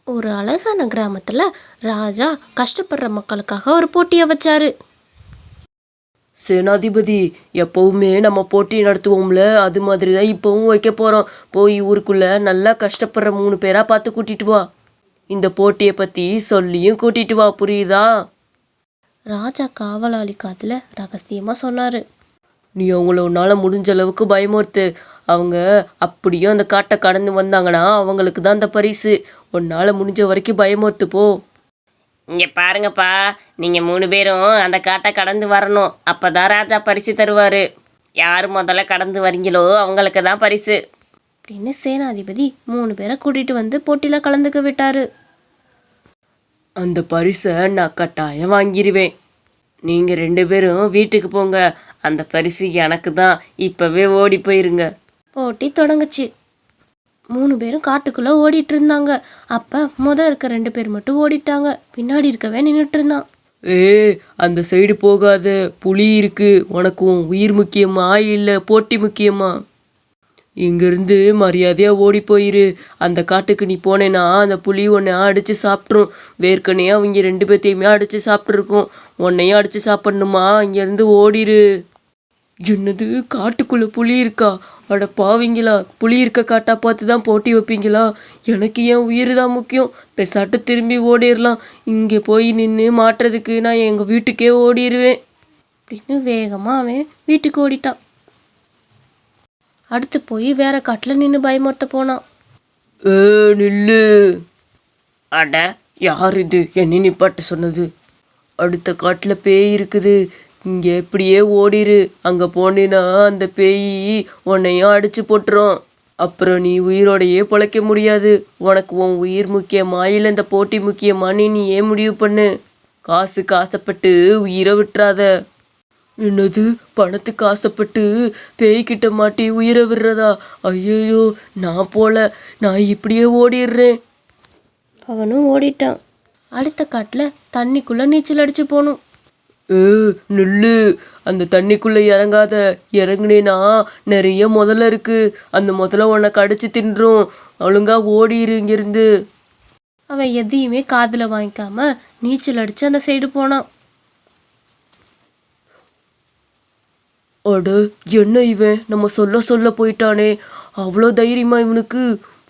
ஒரு அழகான கிராமத்துல ராஜா கஷ்டப்படுற மக்களுக்காக ஒரு போட்டியை வச்சாரு. சேனாதிபதி, எப்பவுமே நம்ம போட்டி நடத்துவோம்ல, அது மாதிரி தான் இப்பவும் வைக்க போறோம். போய் ஊருக்குள்ள நல்லா கஷ்டப்படுற 3 பேரா பார்த்து கூட்டிட்டு வா. இந்த போட்டியை பத்தி சொல்லியும் கூட்டிட்டு வா, புரியுதா? ராஜா காவலாளி காதுல ரகசியமா சொன்னாரு. நீ அவங்கள உன்னால முடிஞ்ச அளவுக்கு பயமுறுத்து. அவங்க அப்படியும் அந்த காட்டை கடந்து வந்தாங்கன்னா அவங்களுக்கு தான் அந்த பரிசு. உன்னால முடிஞ்ச வரைக்கும் பயமுறுத்து போ. இங்கே பாருங்கப்பா, நீங்கள் 3 பேரும் அந்த காட்டை கடந்து வரணும். அப்போ தான் ராஜா பரிசு தருவார். யார் முதல்ல கடந்து வரீங்களோ அவங்களுக்கு தான் பரிசு. அப்படின்னு சேனாதிபதி 3 பேரை கூட்டிட்டு வந்து போட்டியில கலந்துக்க விட்டாரு. அந்த பரிசை நான் கட்டாயம் வாங்கிடுவேன். நீங்கள் 2 பேரும் வீட்டுக்கு போங்க. அந்த பரிசு எனக்கு தான். இப்போவே ஓடி போயிருங்க. போட்டி தொடங்குச்சு. 3 பேரும் காட்டுக்குள்ள ஓடிட்டு இருந்தாங்க. அப்ப இருக்க 2 பேர் மட்டும் ஓடிட்டாங்க. பின்னாடி இருக்கவே நின்றுட்டு இருந்தான். அந்த சைடு போகாத, புலி இருக்கு. உனக்கு உன் உயிர் முக்கியமா இல்லை போட்டி முக்கியமா? இங்கிருந்து மரியாதையா ஓடி போயிரு. அந்த காட்டுக்கு நீ போனேன்னா அந்த புலி உன்னை அடிச்சு சாப்பிட்ரும். வேர்க்கனே அவங்க 2 பேர்த்தையுமே அடிச்சு சாப்பிட்ருக்கும். உன்னையும் அடிச்சு சாப்பிடணுமா? இங்கேருந்து ஓடிரு. என்னது, காட்டுக்குள்ள புலி இருக்கா? அட பாவீங்களா, புலி இருக்க காட்டா பார்த்து தான் போட்டி வைப்பீங்களா? எனக்கு என் உயிர் தான் முக்கியம். பெசாட்டு திரும்பி ஓடிடலாம். இங்கே போய் நின்று மாட்டுறதுக்கு நான் எங்கள் வீட்டுக்கே ஓடிடுவேன் அப்படின்னு வேகமா அவன் வீட்டுக்கு ஓடிட்டான். அடுத்து போய் வேற காட்டுல நின்று பயமுறுத்த போனான். நில்லு. அட, யார் இது என்ன நிப்பாட்ட சொன்னது? அடுத்த காட்டில் பேய் இருக்குது. இங்கே எப்படியே ஓடிரு. அங்கே போனேன்னா அந்த பேய் உன்னையும் அடிச்சு போட்டுரும். அப்புறம் நீ உயிரோடையே பிழைக்க முடியாது. உனக்கு உன் உயிர் முக்கியமா இல்லை இந்த போட்டி முக்கியமான்னு நீ ஏன் முடிவு பண்ணு. காசுக்கு ஆசைப்பட்டு உயிரை விட்டுறாத. என்னது, பணத்துக்கு ஆசைப்பட்டு பேய்கிட்ட மாட்டி உயிரை விடுறதா? ஐயோ, நான் போல. நான் இப்படியே ஓடிடுறேன். அவனும் ஓடிட்டான். அடுத்த காட்டுல தண்ணிக்குள்ள நீச்சல் அடிச்சு போகணும். நில்லு. அந்த தண்ணிக்குள்ள இறங்காத. இறங்குனேனா நிறைய முதல்ல இருக்கு. அந்த முதல்ல உன்னை கடிச்சு தின்றும். ஒழுங்கா ஓடிரு இங்கிருந்து. அவன் எதையுமே காதுல வாங்கிக்காம நீச்சல் அடிச்சு அந்த சைடு போனான். அட, என்ன இவன் நம்ம சொல்ல போயிட்டானே. அவ்வளோ தைரியமா இவனுக்கு?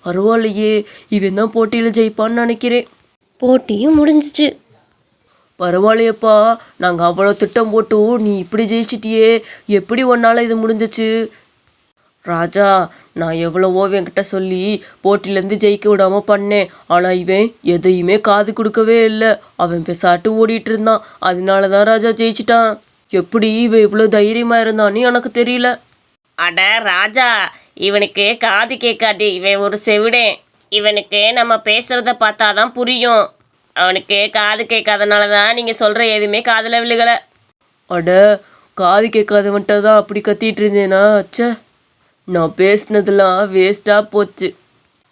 பரவாயில்லையே, இவன் தான் போட்டியில் ஜெயிப்பான்னு நினைக்கிறேன். போட்டியும் முடிஞ்சிச்சு. பரவாயில்லையப்பா, நாங்கள் அவ்வளோ திட்டம் போட்டும் நீ இப்படி ஜெயிச்சிட்டியே. எப்படி உன்னால் இது முடிஞ்சிச்சு? ராஜா, நான் எவ்வளவோ என்கிட்ட சொல்லி போட்டியிலேருந்து ஜெயிக்க விடாமல் பண்ணேன். ஆனால் இவன் எதையுமே காது கொடுக்கவே இல்லை. அவன் பெசாட்டு ஓடிட்டு இருந்தான். அதனால தான் ராஜா ஜெயிச்சிட்டான். எப்படி இவன் இவ்வளோ தைரியமாக இருந்தான்னு எனக்கு தெரியல. அட ராஜா, இவனுக்கு காது கேட்காது. இவன் ஒரு செவிடேன். இவனுக்கு நம்ம பேசுகிறத பார்த்தா தான் புரியும். அவனுக்கு காது கேட்காதனால தான் நீங்கள் சொல்கிற எதுவுமே காதில் விழுகலை. அட, காது கேட்காதவன்ட்ட தான் அப்படி கத்திட்டு இருந்தேனா? அச்சா, நான் பேசினதெல்லாம் வேஸ்ட்டாக போச்சு.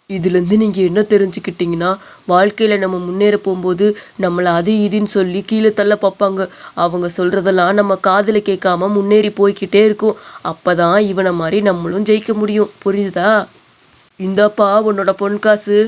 இதுலேருந்து நீங்கள் என்ன தெரிஞ்சுக்கிட்டிங்கன்னா, வாழ்க்கையில் நம்ம முன்னேற போகும்போது நம்மளை அது இதுன்னு சொல்லி கீழே தள்ள பார்ப்பாங்க. அவங்க சொல்கிறதெல்லாம் நம்ம காதில் கேட்காம முன்னேறி போய்கிட்டே இருக்கும். அப்போ தான் இவனை மாதிரி நம்மளும் ஜெயிக்க முடியும். புரியுதா? இந்தாப்பா உன்னோட பொன் காசு.